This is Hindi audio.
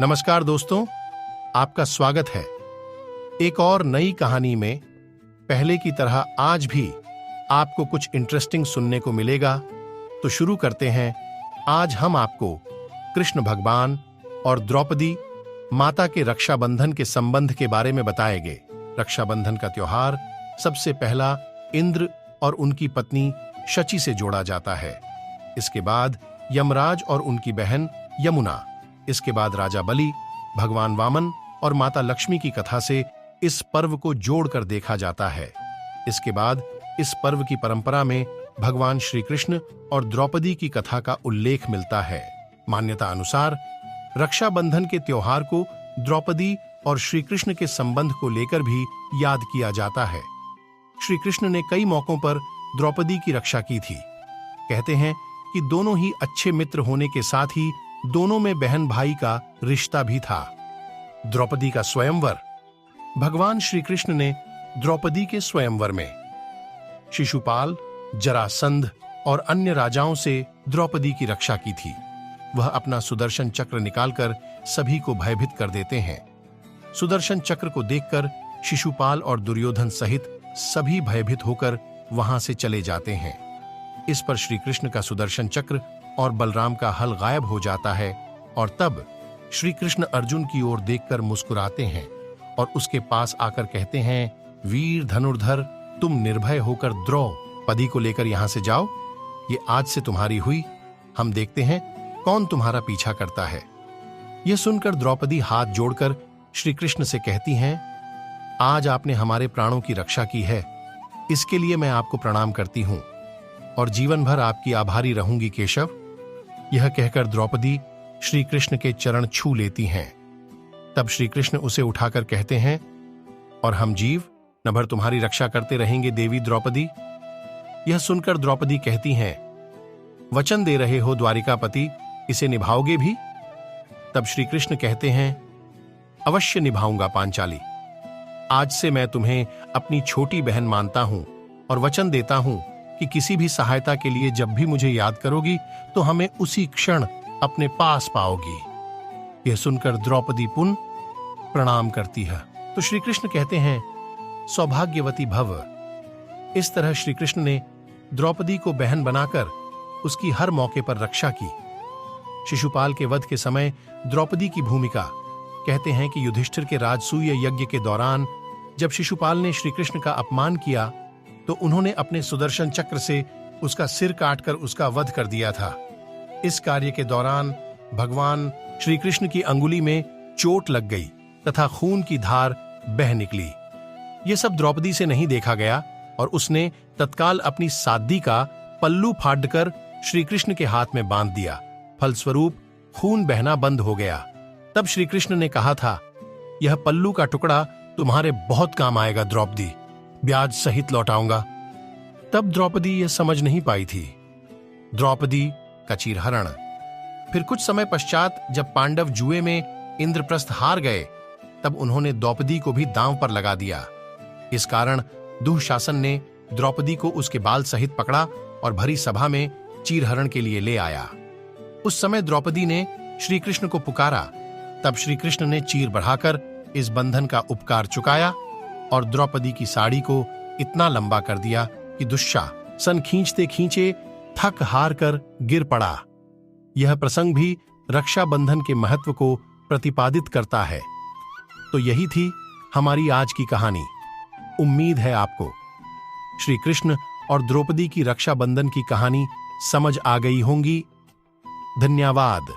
नमस्कार दोस्तों, आपका स्वागत है एक और नई कहानी में। पहले की तरह आज भी आपको कुछ इंटरेस्टिंग सुनने को मिलेगा, तो शुरू करते हैं। आज हम आपको कृष्ण भगवान और द्रौपदी माता के रक्षाबंधन के संबंध के बारे में बताएंगे। रक्षाबंधन का त्योहार सबसे पहला इंद्र और उनकी पत्नी शची से जोड़ा जाता है। इसके बाद यमराज और उनकी बहन यमुना, इसके बाद राजा बलि, भगवान वामन और माता लक्ष्मी की कथा से इस पर्व को जोड़कर देखा जाता है। इसके बाद इस पर्व की परंपरा में भगवान श्री कृष्ण और द्रौपदी की कथा का उल्लेख मिलता है। मान्यता अनुसार रक्षाबंधन के त्योहार को द्रौपदी और श्री कृष्ण के संबंध को लेकर भी याद किया जाता है। श्री कृष्ण ने कई मौकों पर द्रौपदी की रक्षा की थी। कहते हैं कि दोनों ही अच्छे मित्र होने के साथ ही दोनों में बहन भाई का रिश्ता भी था। द्रौपदी का स्वयंवर। भगवान श्री कृष्ण ने द्रौपदी के स्वयंवर में शिशुपाल, जरासंध और अन्य राजाओं से द्रौपदी की रक्षा की थी। वह अपना सुदर्शन चक्र निकालकर सभी को भयभीत कर देते हैं। सुदर्शन चक्र को देखकर शिशुपाल और दुर्योधन सहित सभी भयभीत होकर वहां से चले जाते हैं। इस पर श्री कृष्ण का सुदर्शन चक्र और बलराम का हल गायब हो जाता है और तब श्री कृष्ण अर्जुन की ओर देखकर मुस्कुराते हैं और उसके पास आकर कहते हैं, वीर धनुर्धर, तुम निर्भय होकर द्रौपदी को लेकर यहां से जाओ। ये आज से तुम्हारी हुई। हम देखते हैं कौन तुम्हारा पीछा करता है। यह सुनकर द्रौपदी हाथ जोड़कर श्री कृष्ण से कहती हैं, आज आपने हमारे प्राणों की रक्षा की है, इसके लिए मैं आपको प्रणाम करती हूं और जीवन भर आपकी आभारी रहूंगी केशव। यह कहकर द्रौपदी श्री कृष्ण के चरण छू लेती हैं। तब श्री कृष्ण उसे उठाकर कहते हैं, और हम जीव न भर तुम्हारी रक्षा करते रहेंगे देवी द्रौपदी। यह सुनकर द्रौपदी कहती हैं, वचन दे रहे हो द्वारिकापति, इसे निभाओगे भी? तब श्री कृष्ण कहते हैं, अवश्य निभाऊंगा पांचाली। आज से मैं तुम्हें अपनी छोटी बहन मानता हूं और वचन देता हूं कि किसी भी सहायता के लिए जब भी मुझे याद करोगी तो हमें उसी क्षण अपने पास पाओगी। यह सुनकर द्रौपदी पुनः प्रणाम करती है। तो श्री कृष्ण कहते हैं, सौभाग्यवती भव। इस तरह श्री कृष्ण ने द्रौपदी को बहन बनाकर उसकी हर मौके पर रक्षा की। शिशुपाल के वध के समय द्रौपदी की भूमिका। कहते हैं कि युधिष्ठिर के राजसूय यज्ञ के दौरान जब शिशुपाल ने श्री कृष्ण का अपमान किया तो उन्होंने अपने सुदर्शन चक्र से उसका सिर काटकर उसका वध कर दिया था। इस कार्य के दौरान भगवान श्री कृष्ण की अंगुली में चोट लग गई तथा खून की धार बह निकली। यह सब द्रौपदी से नहीं देखा गया और उसने तत्काल अपनी साध्वी का पल्लू फाड़कर श्री कृष्ण के हाथ में बांध दिया। फलस्वरूप खून बहना बंद हो गया। तब श्री कृष्ण ने कहा था, यह पल्लू का टुकड़ा तुम्हारे बहुत काम आएगा द्रौपदी, ब्याज सहित लौटाऊंगा। तब द्रौपदी यह समझ नहीं पाई थी। द्रौपदी का चीरहरण। फिर कुछ समय पश्चात जब पांडव जुए में इंद्रप्रस्थ हार गए तब उन्होंने द्रौपदी को भी दांव पर लगा दिया। इस कारण दुःशासन ने द्रौपदी को उसके बाल सहित पकड़ा और भरी सभा में चीरहरण के लिए ले आया। उस समय द्रौपदी ने श्री कृष्ण को पुकारा। तब श्री कृष्ण ने चीर बढ़ाकर इस बंधन का उपकार चुकाया और द्रौपदी की साड़ी को इतना लंबा कर दिया कि दुःशासन खींचते खींचे थक हार कर गिर पड़ा। यह प्रसंग भी रक्षाबंधन के महत्व को प्रतिपादित करता है। तो यही थी हमारी आज की कहानी। उम्मीद है आपको श्री कृष्ण और द्रौपदी की रक्षाबंधन की कहानी समझ आ गई होंगी। धन्यवाद।